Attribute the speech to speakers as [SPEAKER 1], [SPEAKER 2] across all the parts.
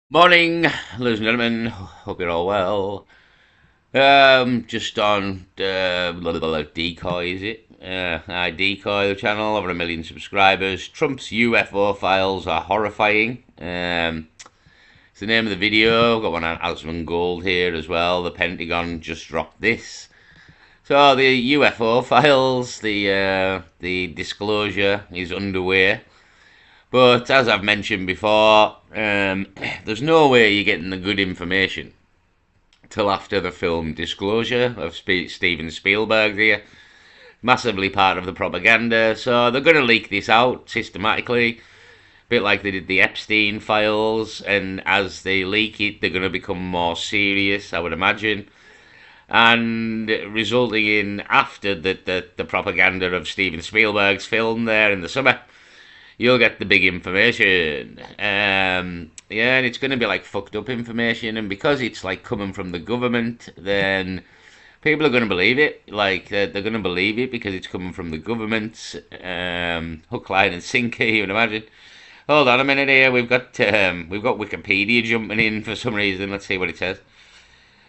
[SPEAKER 1] Morning, ladies and gentlemen. Hope you're all well. Just on Decoy, is it? I Decoy the channel, over 1 million subscribers. Trump's UFO files are horrifying. It's the name of the video. Got one on Asmund Gold here as well. The Pentagon just dropped this. So the UFO files, the disclosure is underway. But as I've mentioned before, there's no way you're getting the good information till after the film Disclosure of Steven Spielberg here. Massively part of the propaganda, so they're going to leak this out systematically, a bit like they did the Epstein files, and as they leak it, they're going to become more serious, I would imagine, and resulting in, after the propaganda of Steven Spielberg's film there in the summer, you'll get the big information. Yeah, and it's going to be like fucked up information, and because it's like coming from the government, then people are going to believe it. Like they're going to believe it because it's coming from the government. Hook, line, and sinker. You would imagine. Hold on a minute here. We've got Wikipedia jumping in for some reason. Let's see what it says.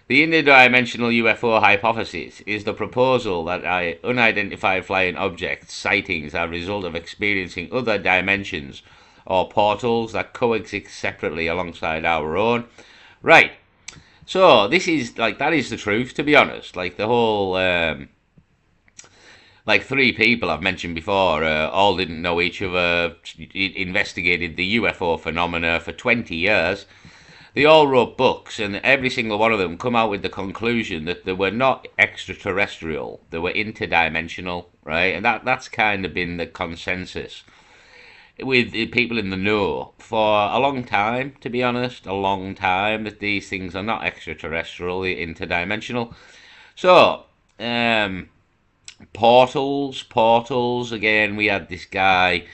[SPEAKER 1] The interdimensional UFO hypothesis is the proposal that unidentified flying object sightings are a result of experiencing other dimensions or portals that coexist separately alongside our own. Right. So this is like that is the truth, to be honest. Like the whole like three people I've mentioned before, all didn't know each other, investigated the UFO phenomena for 20 years. They all wrote books, and every single one of them come out with the conclusion that they were not extraterrestrial, they were interdimensional, right? And that's kind of been the consensus with people in the know for a long time, to be honest, a long time, that these things are not extraterrestrial, they're interdimensional. So, portals, again, we had this guy.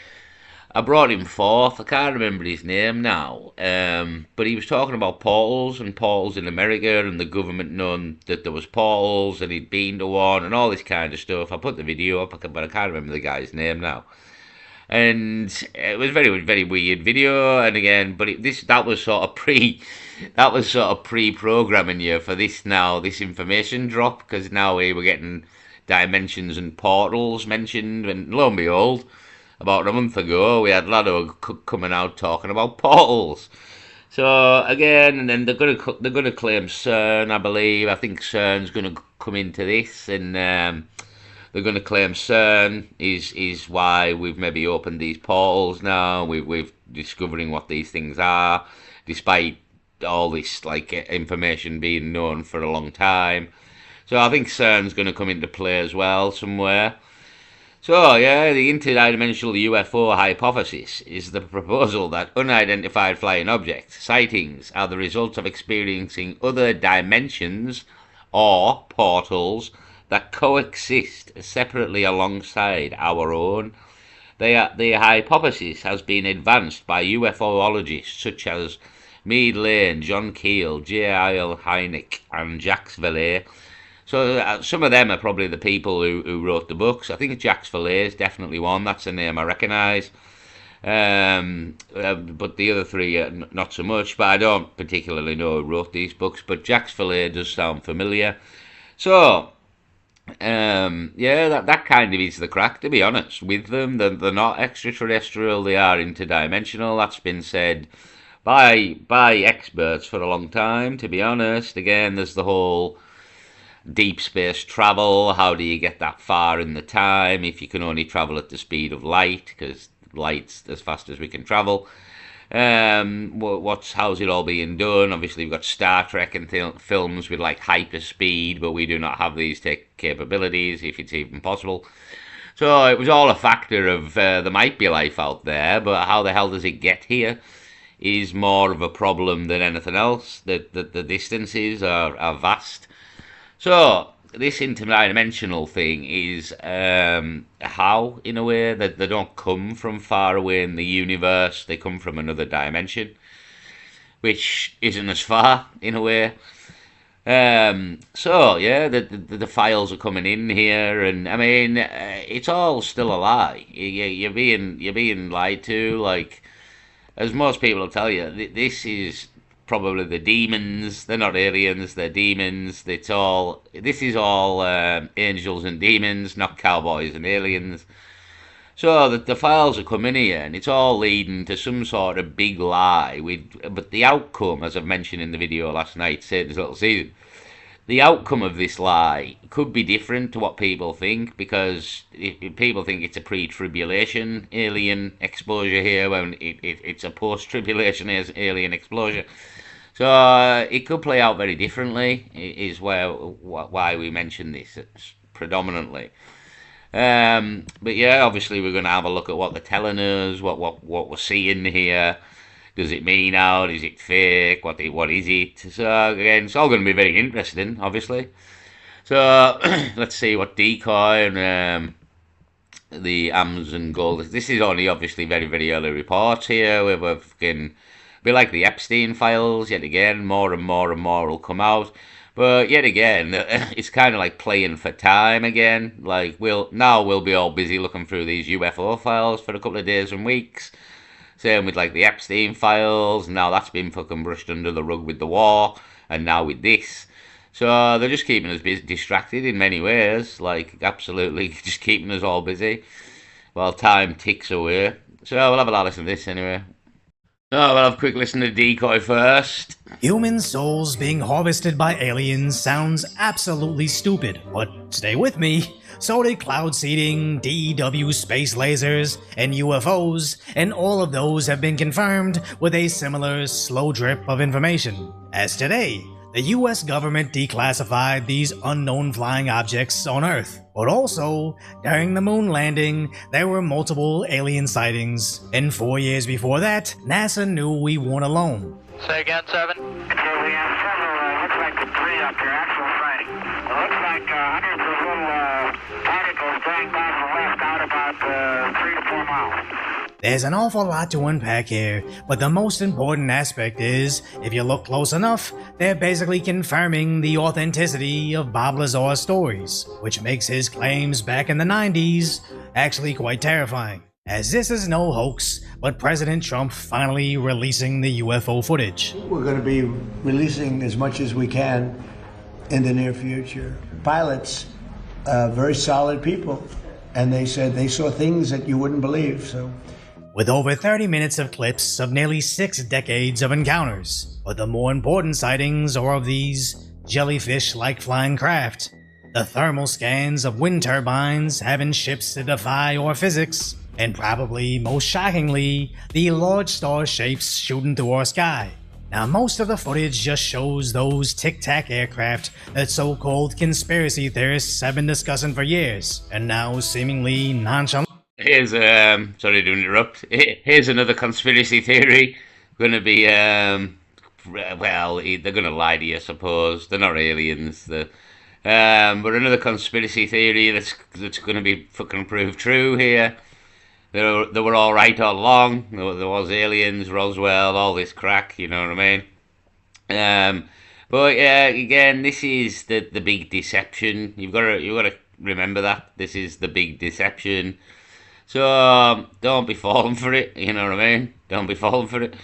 [SPEAKER 1] I brought him forth. I can't remember his name now, but he was talking about portals in America, and the government known that there was portals, and he'd been to one, and all this kind of stuff. I put the video up, but I can't remember the guy's name now. And it was a very, very weird video. And again, but that was sort of pre-programming you for this information drop, because now we were getting dimensions and portals mentioned, and lo and behold, about a month ago, we had Lado coming out talking about portals. So again, and then they're gonna claim CERN, I believe. I think CERN's gonna come into this, and they're gonna claim CERN is why we've maybe opened these portals now. We've discovering what these things are, despite all this like information being known for a long time. So I think CERN's going to come into play as well somewhere. So, yeah, the interdimensional UFO hypothesis is the proposal that unidentified flying objects sightings are the result of experiencing other dimensions or portals that coexist separately alongside our own. The hypothesis has been advanced by UFOologists such as Mead Lane, John Keel, J.I.L. Hynek, and Jacques Vallée. So some of them are probably the people who wrote the books. I think Jacques Vallée is definitely one. That's a name I recognise. But the other three, not so much. But I don't particularly know who wrote these books. But Jacques Vallée does sound familiar. So, yeah, that kind of is the crack, to be honest. With them, they're not extraterrestrial. They are interdimensional. That's been said by experts for a long time, to be honest. Again, there's the whole deep space travel. How do you get that far in the time if you can only travel at the speed of light? Because light's as fast as we can travel. How's it all being done? Obviously, we've got Star Trek and films with like hyperspeed, but we do not have these capabilities, if it's even possible. So it was all a factor of there might be life out there, but how the hell does it get here? Is more of a problem than anything else. The distances are vast. So this interdimensional thing is how, in a way, that they don't come from far away in the universe. They come from another dimension, which isn't as far, in a way. So yeah, the files are coming in here, and I mean, it's all still a lie. You're being lied to. Like, as most people will tell you, this is probably the demons. They're not aliens, they're demons. This is all angels and demons, not cowboys and aliens. So the files are coming here, and it's all leading to some sort of big lie. But the outcome, as I've mentioned in the video last night, Satan's Little Season, the outcome of this lie could be different to what people think, because if people think it's a pre-tribulation alien exposure here, when it's a post-tribulation alien exposure. So it could play out very differently, is why we mention this predominantly. But yeah, obviously we're going to have a look at what they're telling us, what we're seeing here. Does it mean out? Is it fake? What is it? So again, it's all going to be very interesting, obviously. So let's see what decoy and the Amazon Gold. This is only obviously very, very early reports here. We're fucking be like the Epstein files yet again. More and more and more will come out. But yet again, it's kind of like playing for time again. Like we'll be all busy looking through these UFO files for a couple of days and weeks. Same with like the Epstein files. Now that's been fucking brushed under the rug with the war, and now with this. So they're just keeping us distracted in many ways. Like absolutely just keeping us all busy while time ticks away. So we'll have a lot of listen to this anyway. Oh, we'll have a quick listen to Decoy first.
[SPEAKER 2] Human souls being harvested by aliens sounds absolutely stupid, but stay with me. So did cloud seeding, DEW space lasers, and UFOs, and all of those have been confirmed with a similar slow drip of information. As today, the US government declassified these unknown flying objects on Earth. But also, during the moon landing, there were multiple alien sightings. And 4 years before that, NASA knew we weren't alone.
[SPEAKER 3] Say again, 7?
[SPEAKER 4] Okay, we have several, looks like debris up here, actual sighting. It looks like hundreds of little particles going by from west out about 3 to 4 miles.
[SPEAKER 2] There's an awful lot to unpack here, but the most important aspect is, if you look close enough, they're basically confirming the authenticity of Bob Lazar's stories, which makes his claims back in the 90s actually quite terrifying. As this is no hoax, but President Trump finally releasing the UFO footage.
[SPEAKER 5] We're going to be releasing as much as we can in the near future. Pilots, very solid people, and they said they saw things that you wouldn't believe, so...
[SPEAKER 2] With over 30 minutes of clips of nearly 6 decades of encounters. But the more important sightings are of these jellyfish-like flying craft. The thermal scans of wind turbines having ships that defy our physics. And probably most shockingly, the large star shapes shooting through our sky. Now most of the footage just shows those tic-tac aircraft that so-called conspiracy theorists have been discussing for years, and now seemingly nonchalant.
[SPEAKER 1] Here's sorry to interrupt. Here's another conspiracy theory. Going to be well, they're going to lie to you, I suppose. They're not aliens. But another conspiracy theory that's going to be fucking proved true here. They were all right all along. There was aliens, Roswell, all this crack. You know what I mean? But again, this is the big deception. You've got to remember that this is the big deception. So don't be falling for it. You know what I mean? Don't be falling for it.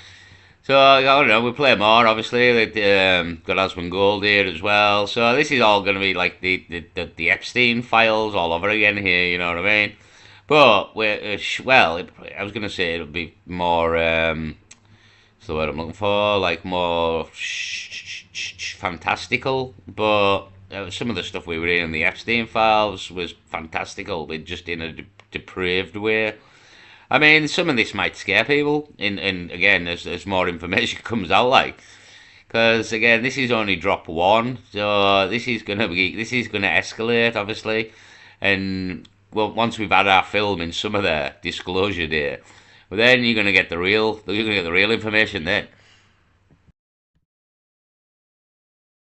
[SPEAKER 1] So I don't know. We play more. Obviously, got Osmond Gold here as well. So this is all going to be like the Epstein files all over again here. You know what I mean? But I was going to say it would be more. What's the word I'm looking for? Like more fantastical. But some of the stuff we were in the Epstein files was fantastical, but just in a depraved way. I mean, some of this might scare people, and again, as more information comes out, like, because again, this is only drop 1, so this is gonna escalate, obviously, and well, once we've had our film in some of the disclosure there, well, then you're gonna get the real information then.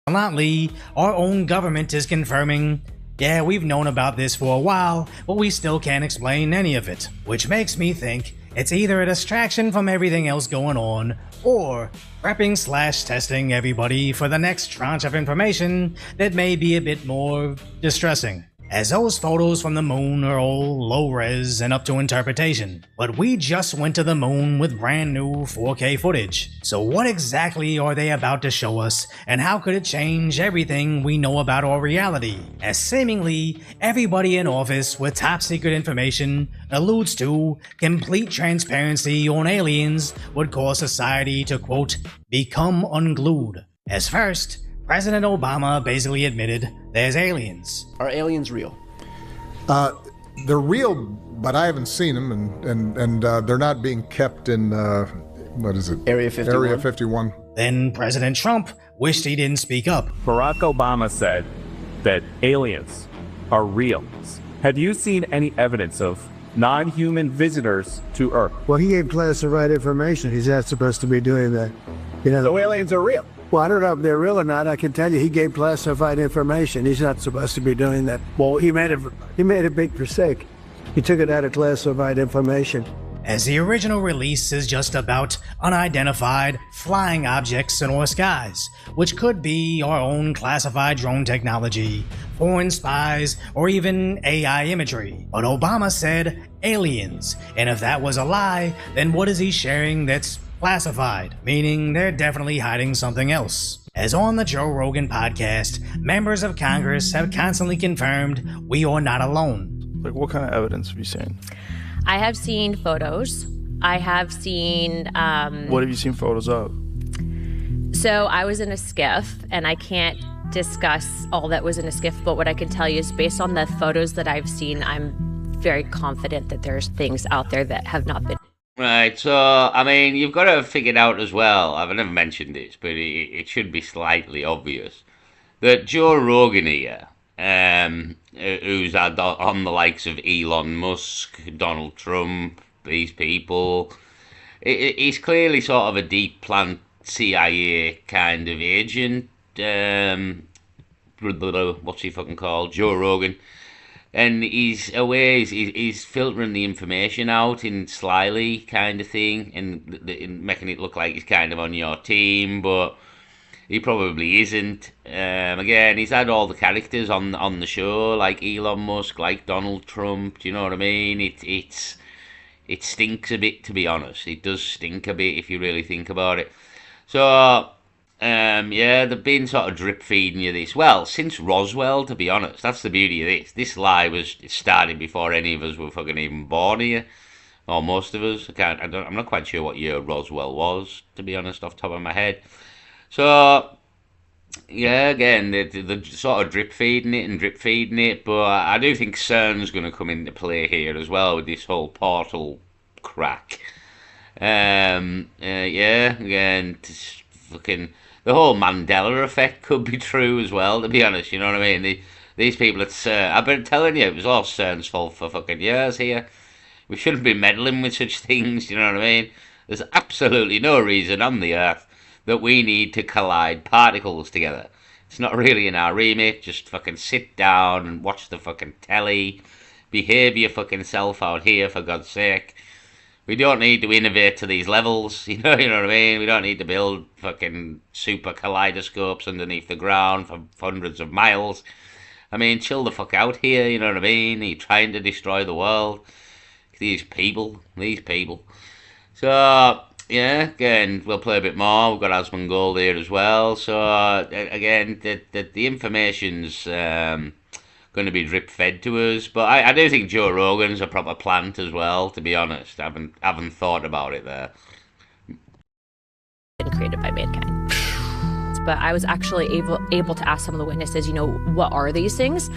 [SPEAKER 2] Our own government is confirming, yeah, we've known about this for a while, but we still can't explain any of it. Which makes me think it's either a distraction from everything else going on, or prepping/testing everybody for the next tranche of information that may be a bit more distressing. as those photos from the moon are all low-res and up to interpretation. But we just went to the moon with brand new 4K footage. So what exactly are they about to show us, and how could it change everything we know about our reality? As seemingly everybody in office with top-secret information alludes to, complete transparency on aliens would cause society to, quote, become unglued. As first, President Obama basically admitted there's aliens.
[SPEAKER 3] Are aliens real?
[SPEAKER 6] They're real, but I haven't seen them, and they're not being kept in, what is it?
[SPEAKER 3] Area 51?
[SPEAKER 6] Area 51.
[SPEAKER 2] Then President Trump wished he didn't speak up.
[SPEAKER 7] Barack Obama said that aliens are real. Have you seen any evidence of non-human visitors to Earth?
[SPEAKER 8] Well, he gave classified information. He's not supposed to be doing that. You know,
[SPEAKER 7] So aliens are real.
[SPEAKER 8] well, I don't know if they're real or not. I can tell you, he gave classified information. He's not supposed to be doing that. Well, he made a big mistake. He took it out of classified information.
[SPEAKER 2] As the original release is just about unidentified flying objects in our skies, which could be our own classified drone technology, foreign spies, or even AI imagery. But Obama said aliens, and if that was a lie, then what is he sharing that's classified, meaning they're definitely hiding something else. As on the Joe Rogan podcast, members of Congress have constantly confirmed we are not alone.
[SPEAKER 9] Like, what kind of evidence have you seen?
[SPEAKER 10] I have seen photos. I have seen...
[SPEAKER 9] What have you seen photos of?
[SPEAKER 10] So I was in a skiff, and I can't discuss all that was in a skiff, but what I can tell you is based on the photos that I've seen, I'm very confident that there's things out there that have not been.
[SPEAKER 1] Right, so, I mean, you've got to figure it out as well. I've never mentioned this, but it should be slightly obvious that Joe Rogan here, who's on the likes of Elon Musk, Donald Trump, these people, he's clearly sort of a deep plant CIA kind of agent. What's he fucking called? Joe Rogan. And he's filtering the information out in slyly kind of thing, and making it look like he's kind of on your team, but he probably isn't. Again, he's had all the characters on the show, like Elon Musk, like Donald Trump. Do you know what I mean? It stinks a bit, to be honest. It does stink a bit if you really think about it. So. Yeah, they've been sort of drip feeding you this. Well, since Roswell, to be honest, that's the beauty of this. This lie was started before any of us were fucking even born here, or most of us. I'm not quite sure what year Roswell was, to be honest, off the top of my head. So, yeah, again, they're sort of drip feeding it, but I do think CERN's going to come into play here as well with this whole portal crack. Yeah, again, fucking. The whole Mandela effect could be true as well, to be honest, you know what I mean? These people at CERN, I've been telling you, it was all CERN's fault for fucking years here. We shouldn't be meddling with such things, you know what I mean? There's absolutely no reason on the Earth that we need to collide particles together. It's not really in our remit. Just fucking sit down and watch the fucking telly. Behave your fucking self out here, for God's sake. We don't need to innovate to these levels, you know what I mean? We don't need to build fucking super kaleidoscopes underneath the ground for hundreds of miles. I mean, chill the fuck out here, you know what I mean? Are you trying to destroy the world? These people. So, yeah, again, we'll play a bit more. We've got Asmongold here as well. So, again, the information's going to be drip fed to us, but I do think Joe Rogan's a proper plant as well, to be honest. I haven't thought about it there.
[SPEAKER 10] Been created by mankind. But I was actually able to ask some of the witnesses, you know, what are these things?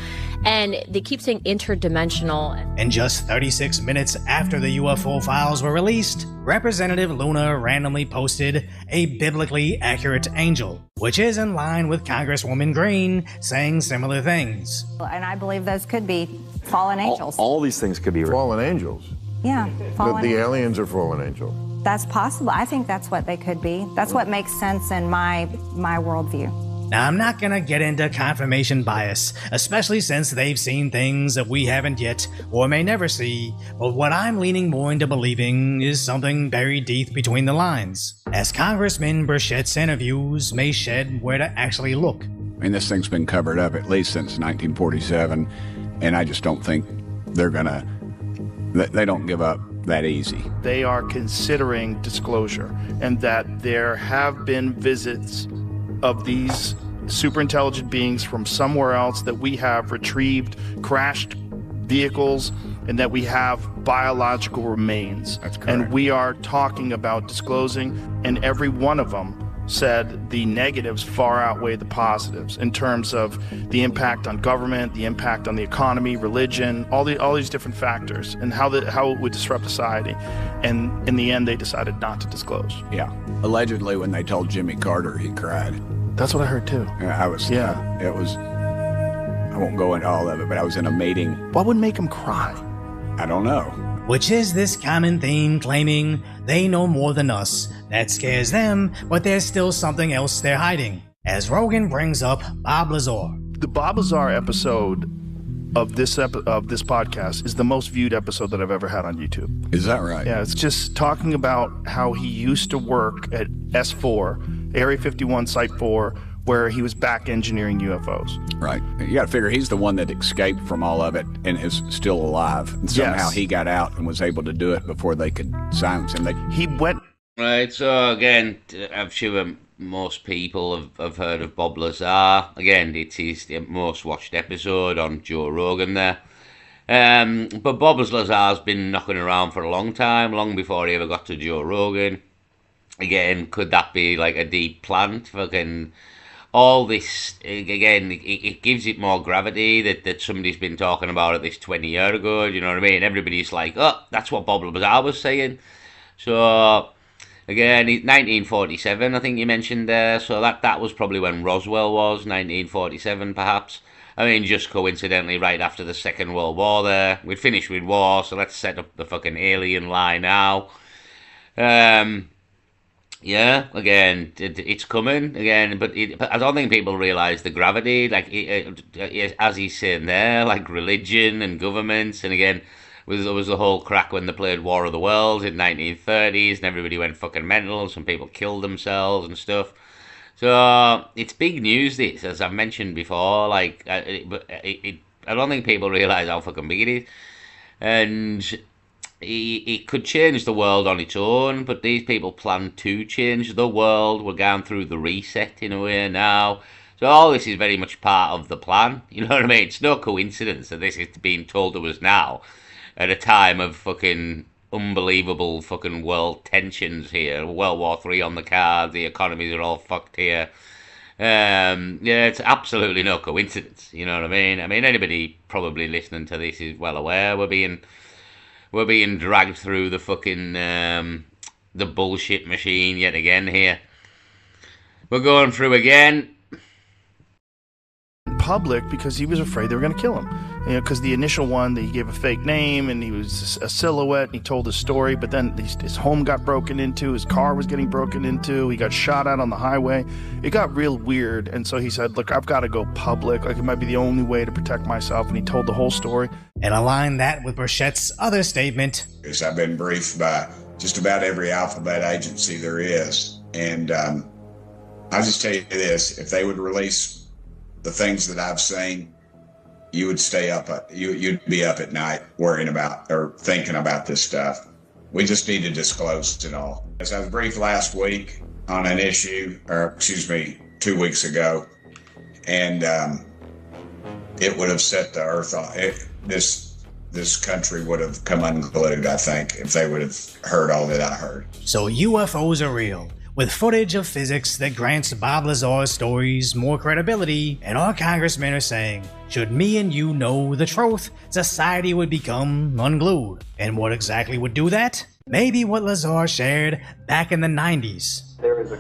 [SPEAKER 10] And they keep saying interdimensional.
[SPEAKER 2] And just 36 minutes after the UFO files were released, Representative Luna randomly posted a biblically accurate angel, which is in line with Congresswoman Green saying similar things.
[SPEAKER 11] And I believe those could be fallen angels.
[SPEAKER 12] All these things could be
[SPEAKER 13] fallen angels.
[SPEAKER 11] Yeah, fallen
[SPEAKER 13] The
[SPEAKER 11] angels.
[SPEAKER 13] aliens are fallen angels.
[SPEAKER 11] That's possible. I think that's what they could be. That's what makes sense in my worldview.
[SPEAKER 2] Now, I'm not gonna get into confirmation bias, especially since they've seen things that we haven't yet or may never see, but what I'm leaning more into believing is something buried deep between the lines, as Congressman Burchett's interviews may shed where to actually look.
[SPEAKER 14] I mean, this thing's been covered up at least since 1947.
[SPEAKER 3] And I just don't think they're gonna. They don't give up that easy.
[SPEAKER 9] They are considering disclosure, and that there have been visits of these super intelligent beings from somewhere else, that we have retrieved crashed vehicles, and that we have biological remains.
[SPEAKER 3] That's correct.
[SPEAKER 9] And we are talking about disclosing, and every one of them said the negatives far outweigh the positives in terms of the impact on government, the impact on the economy, religion, all these different factors, and how it would disrupt society. And in the end, they decided not to disclose.
[SPEAKER 3] Yeah. Allegedly, when they told Jimmy Carter, he cried.
[SPEAKER 9] That's what I heard too.
[SPEAKER 3] I was.
[SPEAKER 9] Yeah.
[SPEAKER 3] It was. I won't go into all of it, but I was in a meeting.
[SPEAKER 9] What would make him cry?
[SPEAKER 3] I don't know.
[SPEAKER 2] Which is this common theme claiming they know more than us. That scares them, but there's still something else they're hiding. As Rogan brings up Bob Lazar.
[SPEAKER 9] The Bob Lazar episode of this podcast is the most viewed episode that I've ever had on YouTube.
[SPEAKER 3] Is that right?
[SPEAKER 9] Yeah, it's just talking about how he used to work at S4, Area 51 Site 4, where he was back engineering UFOs.
[SPEAKER 3] Right. You got to figure he's the one that escaped from all of it and is still alive. And somehow he got out and was able to do it before they could silence him.
[SPEAKER 9] He went...
[SPEAKER 1] Right, so again, I'm sure most people have heard of Bob Lazar. Again, it's his most watched episode on Joe Rogan there. But Bob Lazar's been knocking around for a long time, long before he ever got to Joe Rogan. Again, could that be like a deep plant? Fucking... all this, again, it gives it more gravity that somebody's been talking about it this 20 years ago, you know what I mean? Everybody's like, oh, that's what Bob Lazar was saying. So, again, 1947, I think you mentioned there, so that was probably when Roswell was, 1947 perhaps. I mean, just coincidentally, right after the Second World War there. We'd finished with war, so let's set up the fucking alien lie now. Yeah, again, it's coming again, but I don't think people realise the gravity. Like as he's saying there, like religion and governments, and again, there was the whole crack when they played War of the Worlds in 1930s, and everybody went fucking mental. Some people killed themselves and stuff. So it's big news. This, as I've mentioned before, like I don't think people realise how fucking big it is, and it could change the world on its own, but these people plan to change the world. We're going through the reset in a way now. So all this is very much part of the plan. You know what I mean? It's no coincidence that this is being told to us now at a time of fucking unbelievable fucking world tensions here. World War III on the cards. The economies are all fucked here. Yeah, it's absolutely no coincidence. You know what I mean? I mean, anybody probably listening to this is well aware we're being dragged through the fucking, the bullshit machine yet again here. We're going through again.
[SPEAKER 9] Public because he was afraid they were going to kill him. You know, because the initial one, he gave a fake name and he was a silhouette and he told his story, but then his home got broken into, his car was getting broken into, he got shot at on the highway. It got real weird, and so he said, look, I've got to go public. Like, it might be the only way to protect myself, and he told the whole story.
[SPEAKER 2] And align that with Burchett's other statement.
[SPEAKER 12] I've been briefed by just about every alphabet agency there is, and I'll just tell you this, if they would release the things that I've seen, you would stay up, you'd be up at night worrying about or thinking about this stuff. We just need to disclose it all. As I was briefed last week on an issue, or excuse me, 2 weeks ago, and it would have set the earth off. This country would have come unglued, I think, if they would have heard all that I heard.
[SPEAKER 2] So UFOs are real, with footage of physics that grants Bob Lazar's stories more credibility, and our congressmen are saying, should me and you know the truth, society would become unglued. And what exactly would do that? Maybe what Lazar shared back in the 90s.
[SPEAKER 12] There is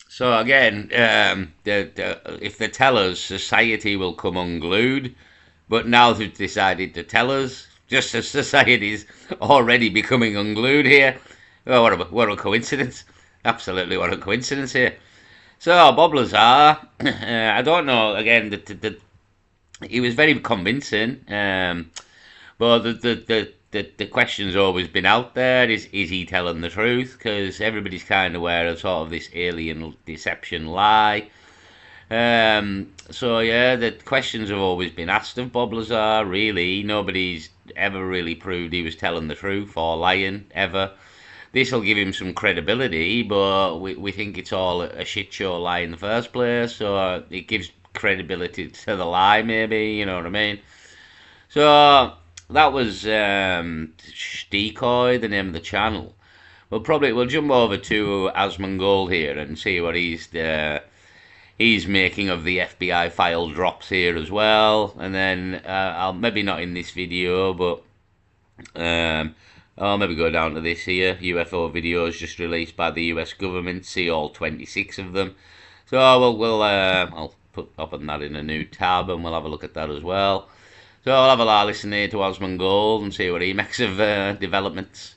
[SPEAKER 1] So again, if they tell us society will come unglued, but now they've decided to tell us, just as society's already becoming unglued here, oh, what a coincidence. Absolutely, what a coincidence here. So, Bob Lazar, I don't know, again, he was very convincing, but the question's always been out there, is he telling the truth? Because everybody's kind of aware of sort of this alien deception lie. So yeah, the questions have always been asked of Bob Lazar. Really, nobody's ever really proved he was telling the truth or lying ever. This will give him some credibility, but we think it's all a shit show lie in the first place. So it gives credibility to the lie, maybe. You know what I mean? So that was Decoy, the name of the channel. We'll jump over to Asmongold here and see what he's making of the FBI file drops here as well. And then I'll maybe not in this video, but I'll maybe go down to this here, UFO videos just released by the US government. See all 26 of them. So I'll open that in a new tab and we'll have a look at that as well. So I'll have a listen here to Asmongold and see what he makes of developments.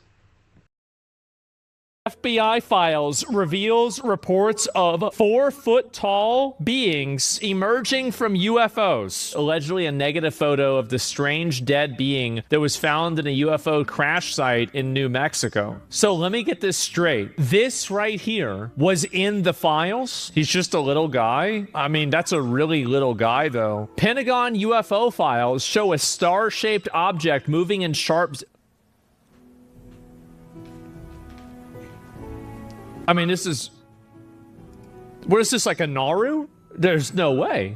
[SPEAKER 13] FBI files reveals reports of 4-foot-tall beings emerging from UFOs. Allegedly a negative photo of the strange dead being that was found in a UFO crash site in New Mexico. So let me get this straight. This right here was in the files? He's just a little guy? I mean, that's a really little guy, though. Pentagon UFO files show a star-shaped object moving in sharp... I mean, this is... What is this, like a Naru? There's no way.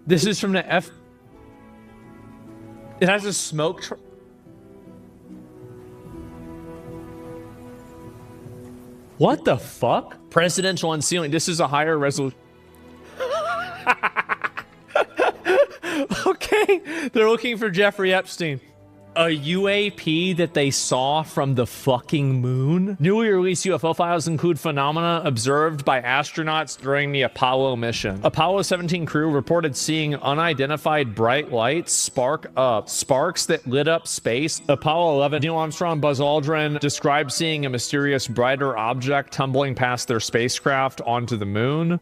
[SPEAKER 13] This is from the F... It has a smoke... What the fuck? Presidential unsealing. This is a higher resolution... Okay, they're looking for Jeffrey Epstein. A UAP that they saw from the fucking moon? Newly released UFO files include phenomena observed by astronauts during the Apollo mission. Apollo 17 crew reported seeing unidentified bright lights spark up. Sparks that lit up space. Apollo 11, Neil Armstrong, Buzz Aldrin described seeing a mysterious brighter object tumbling past their spacecraft onto the moon.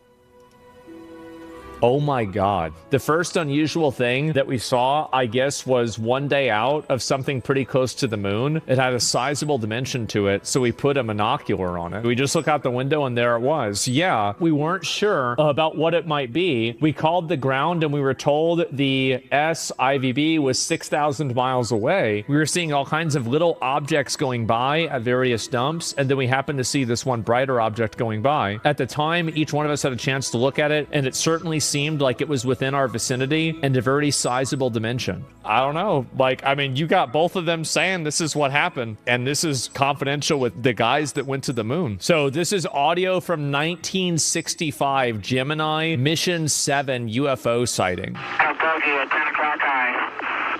[SPEAKER 13] Oh my god. The first unusual thing that we saw, I guess, was one day out of something pretty close to the moon. It had a sizable dimension to it, so we put a monocular on it. We just look out the window and there it was. Yeah, we weren't sure about what it might be. We called the ground and we were told the SIVB was 6,000 miles away. We were seeing all kinds of little objects going by at various dumps, and then we happened to see this one brighter object going by. At the time, each one of us had a chance to look at it, and it certainly seemed like it was within our vicinity and a very sizable dimension. I don't know. Like, I mean, you got both of them saying this is what happened, and this is confidential with the guys that went to the moon. So this is audio from 1965 Gemini Mission 7 UFO sighting.
[SPEAKER 4] Bogey at 10 o'clock high.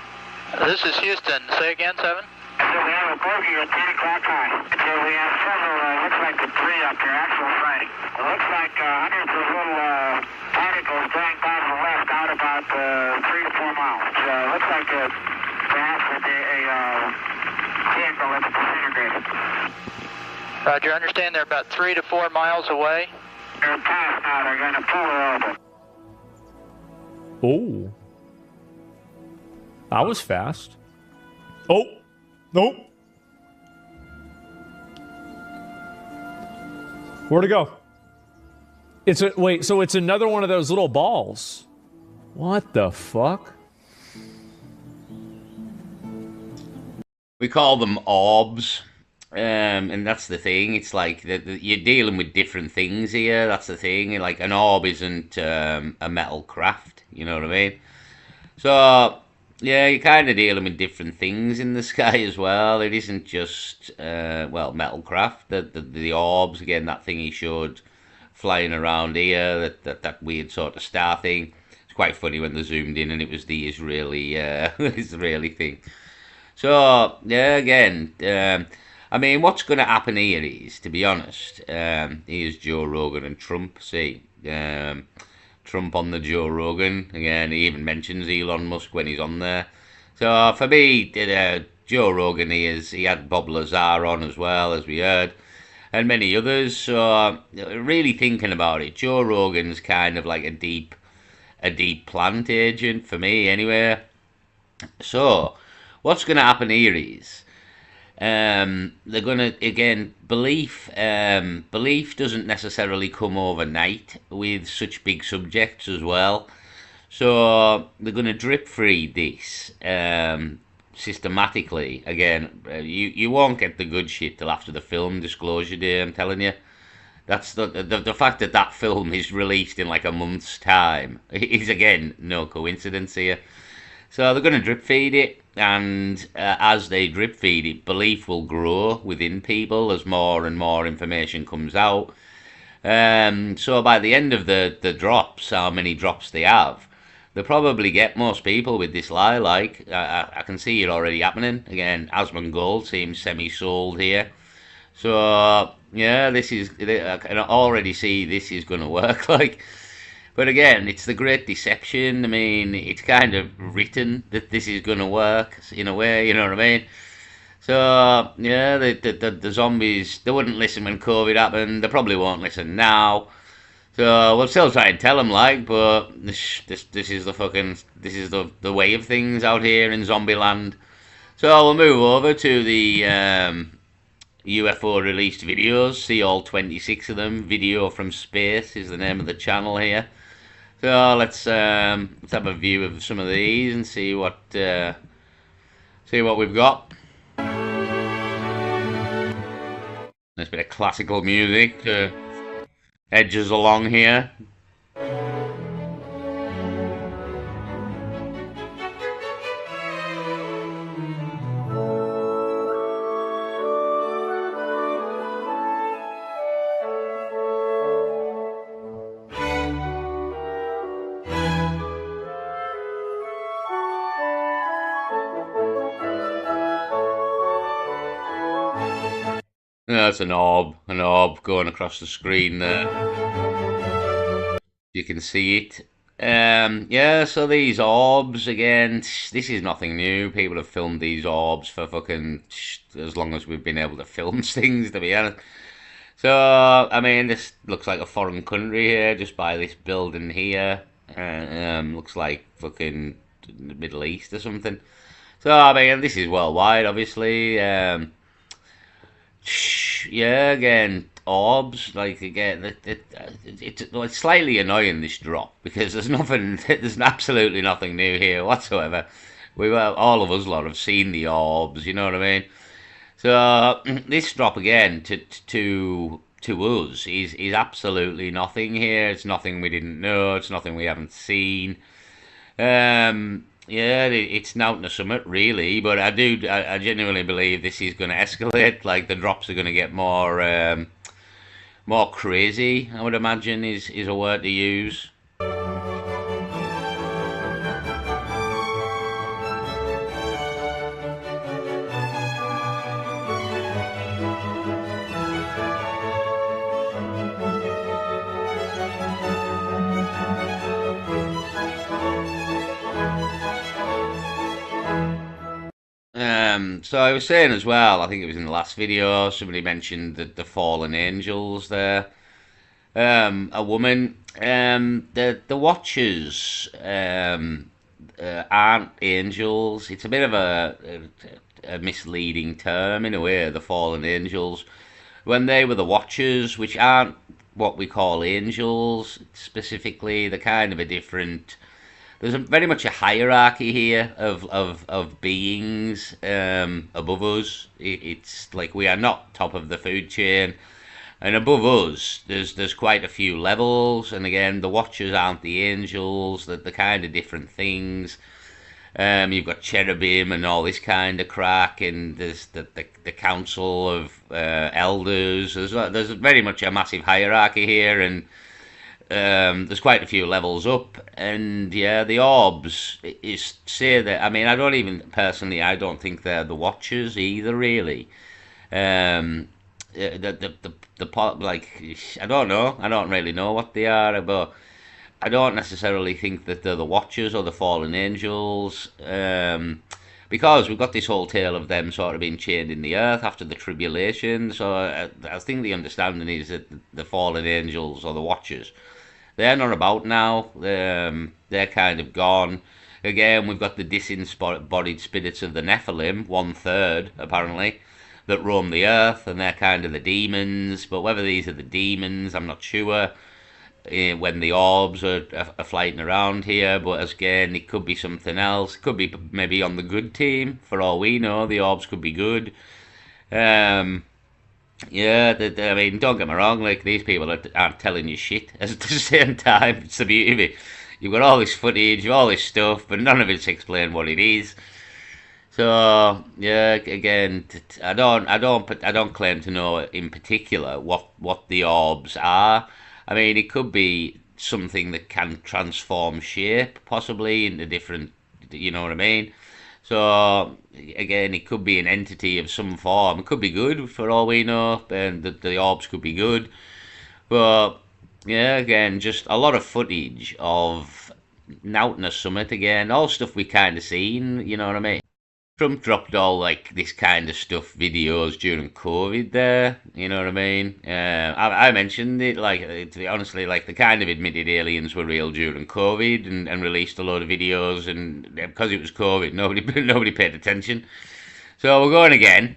[SPEAKER 14] This is Houston. Say again, 7?
[SPEAKER 4] So we have a bogey at 10 o'clock high. So we have several, looks like debris up there, actual sighting. It looks like hundreds of little particles going by to the left out about 3 to 4 miles. So it looks like perhaps a vehicle that's disintegrated.
[SPEAKER 14] Roger, understand they're about 3 to 4 miles away.
[SPEAKER 4] They're past now, they're going to pull her over.
[SPEAKER 13] Oh. That was fast. Oh. Nope. Where'd it go? Wait, so it's another one of those little balls. What the fuck?
[SPEAKER 1] We call them orbs, and that's the thing. It's like you're dealing with different things here. That's the thing. Like an orb isn't a metal craft. You know what I mean? So yeah, you're kind of dealing with different things in the sky as well. It isn't just well, metal craft. The orbs again. That thing he showed flying around here. That weird sort of star thing. It's quite funny when they zoomed in and it was the Israeli Israeli thing. So yeah, again, I mean, what's going to happen here is, to be honest, here's Joe Rogan and Trump. See, Trump on the Joe Rogan again. He even mentions Elon Musk when he's on there. So for me, Joe Rogan, he had Bob Lazar on as well, as we heard, and many others. So really thinking about it, Joe Rogan's kind of like a deep plant agent for me, anyway. So what's going to happen here is They're gonna again belief doesn't necessarily come overnight with such big subjects as well. So they're gonna drip feed this systematically. Again, you won't get the good shit till after the film disclosure day. I'm telling you. That's the fact that that film is released in like a month's time is again no coincidence here. So they're going to drip feed it, and as they drip feed it, belief will grow within people as more and more information comes out. So by the end of the drops, how many drops they have, they'll probably get most people with this lie. Like I can see it already happening. Again, Asmongold seems semi-sold here. So yeah, I can already see this is going to work. Like, but again, it's the great deception. I mean, it's kind of written that this is going to work in a way. You know what I mean? So yeah, the zombies, they wouldn't listen when COVID happened. They probably won't listen now. So we'll still try and tell them, like, but this is the way of things out here in Zombieland. So we'll move over to the UFO released videos. See all 26 of them. Video from Space is the name of the channel here. So let's have a view of some of these and see what we've got. Nice bit of classical music edges along here. That's an orb going across the screen there. You can see it. Yeah, so these orbs, again, this is nothing new. People have filmed these orbs for fucking as long as we've been able to film things, to be honest. So, I mean, this looks like a foreign country here, just by this building here. Looks like fucking the Middle East or something. So, I mean, this is worldwide, obviously. Yeah, again, orbs, like, again, it's slightly annoying, this drop, because there's absolutely nothing new here whatsoever. All of us lot have seen the orbs, you know what I mean? So, this drop, again, to us, is absolutely nothing here. It's nothing we didn't know, it's nothing we haven't seen. Yeah, it's not a summit really, but I genuinely believe this is going to escalate. Like the drops are going to get more crazy. I would imagine is a word to use. So I was saying as well, I think it was in the last video, somebody mentioned the fallen angels there. A woman, the Watchers aren't angels. It's a bit of a misleading term in a way, the fallen angels. When they were the Watchers, which aren't what we call angels specifically, they're kind of a different... There's very much a hierarchy here of beings above us. It's like we are not top of the food chain, and above us there's quite a few levels. And again, the Watchers aren't the angels; they're kind of different things. You've got cherubim and all this kind of crack, and there's the council of elders. There's very much a massive hierarchy here, and there's quite a few levels up, and yeah, the orbs is say that. I mean, I don't think they're the Watchers either, really. Like, I don't know. I don't really know what they are, but I don't necessarily think that they're the Watchers or the fallen angels. Because we've got this whole tale of them sort of being chained in the earth after the tribulation. So I think the understanding is that the fallen angels or the Watchers, they're not about now. They're kind of gone. Again, we've got the disembodied spirits of the Nephilim, 1/3 apparently, that roam the earth, and they're kind of the demons. But whether these are the demons, I'm not sure. When the orbs are flying around here, but again, it could be something else. It could be maybe on the good team. For all we know, the orbs could be good. Yeah, I mean, don't get me wrong, like, these people aren't telling you shit. At the same time, it's the beauty of it. You've got all this footage, all this stuff, but none of it's explained what it is. So yeah, again, I don't claim to know in particular what the orbs are. I mean, it could be something that can transform shape, possibly into different. You know what I mean? So again, it could be an entity of some form. It could be good for all we know, and the orbs could be good. But yeah, again, just a lot of footage of Nautna Summit again, all stuff we kind of seen. You know what I mean? Trump dropped all like this kind of stuff videos during COVID there, you know what I mean? I mentioned it, like, to be honestly, like, the kind of admitted aliens were real during COVID and released a load of videos, and because it was COVID, nobody paid attention. So we're going again.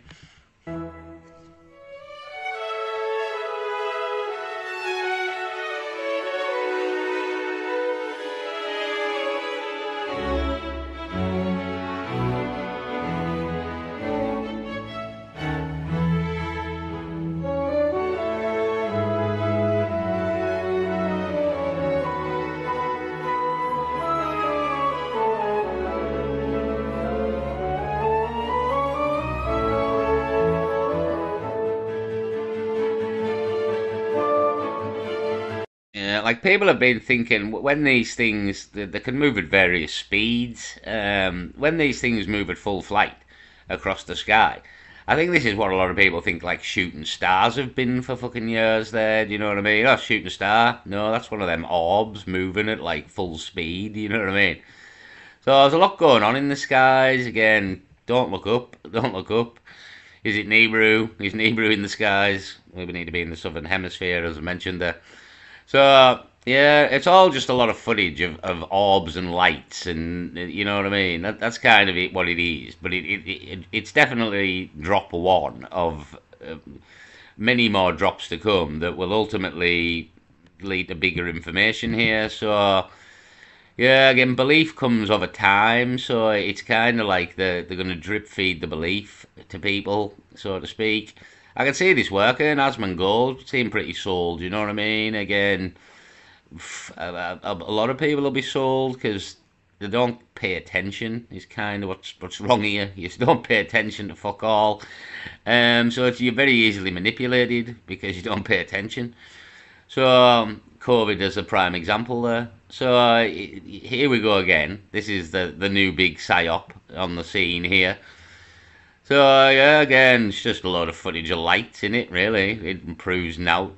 [SPEAKER 1] Like, people have been thinking when these things they can move at various speeds. When these things move at full flight across the sky, I think this is what a lot of people think like shooting stars have been for fucking years. There, do you know what I mean? Oh, shooting star? No, that's one of them orbs moving at like full speed. You know what I mean? So there's a lot going on in the skies. Again, don't look up. Don't look up. Is it Nibiru? Is Nibiru in the skies? We need to be in the southern hemisphere, as I mentioned there. So yeah, it's all just a lot of footage of orbs and lights, and you know what I mean. That's kind of what it is. But it's definitely drop one of many more drops to come that will ultimately lead to bigger information here. So yeah, again, belief comes over time. So it's kind of like they're going to drip feed the belief to people, so to speak. I can see this working. Asmongold seem pretty sold. You know what I mean? Again, a lot of people will be sold because they don't pay attention. Is kind of what's wrong here. You just don't pay attention to fuck all. So you're very easily manipulated because you don't pay attention. So COVID is a prime example there. So here we go again. This is the new big psyop on the scene here. So yeah, again, it's just a lot of footage of lights in it, really. It proves now,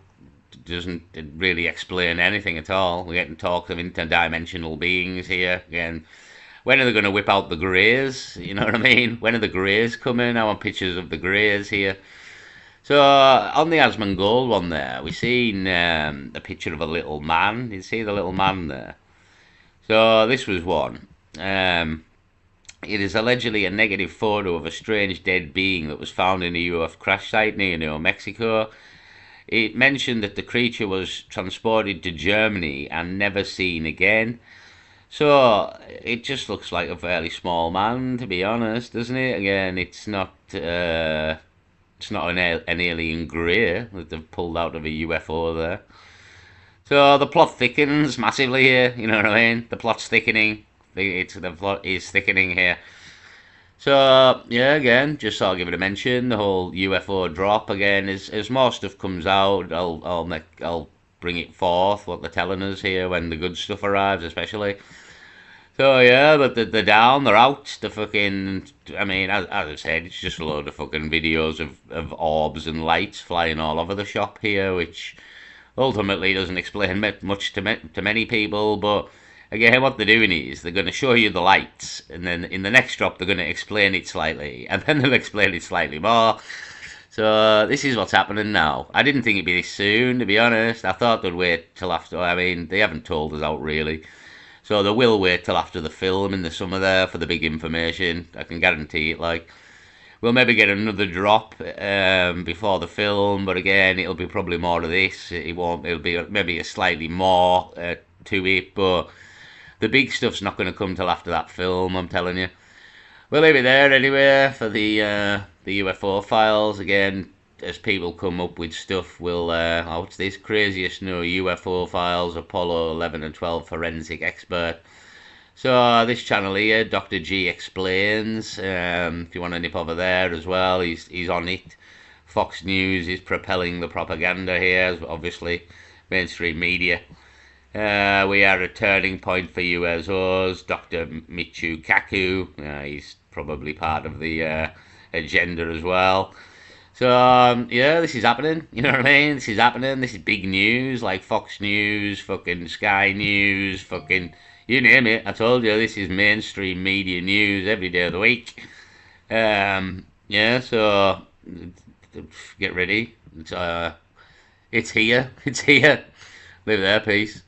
[SPEAKER 1] doesn't really explain anything at all. We're getting talk of interdimensional beings here. Again, when are they going to whip out the greys? You know what I mean? When are the greys coming? I want pictures of the greys here. So on the Asmongold one there, we've seen a picture of a little man. You see the little man there? So this was one. It is allegedly a negative photo of a strange dead being that was found in a UFO crash site near New Mexico. It mentioned that the creature was transported to Germany and never seen again. So it just looks like a fairly small man, to be honest, doesn't it? Again, it's not an alien grey that they've pulled out of a UFO there. So the plot thickens massively here. You know what I mean? The plot's thickening. The plot is thickening here. So yeah, again, just I'll give it a mention. The whole UFO drop again. As more stuff comes out, I'll bring it forth what they're telling us here when the good stuff arrives, especially. So yeah, but they're down, they're out. The fucking, I mean, as I said, it's just a load of fucking videos of orbs and lights flying all over the shop here, which ultimately doesn't explain much to many people, but. Again, what they're doing is they're going to show you the lights, and then in the next drop they're going to explain it slightly, and then they'll explain it slightly more. So this is what's happening now. I didn't think it'd be this soon, to be honest. I thought they'd wait till after. I mean, they haven't told us out really, so they will wait till after the film in the summer there for the big information. I can guarantee it. Like, we'll maybe get another drop before the film, but again, it'll be probably more of this. It'll be maybe a slightly more to it, but the big stuff's not going to come till after that film, I'm telling you. We'll leave it there anyway for the UFO files. Again, as people come up with stuff, we'll what's this? Craziest No UFO Files, Apollo 11 and 12 Forensic Expert. So this channel here, Dr. G Explains, if you want to nip over there as well, he's on it. Fox News is propelling the propaganda here, obviously, mainstream media. We are a turning point for USOs. Dr. Michio Kaku, he's probably part of the agenda as well. So, yeah, this is happening, you know what I mean? This is happening, this is big news, like Fox News, fucking Sky News, fucking, you name it, I told you, this is mainstream media news every day of the week. Yeah, so, get ready, it's here, live there, peace.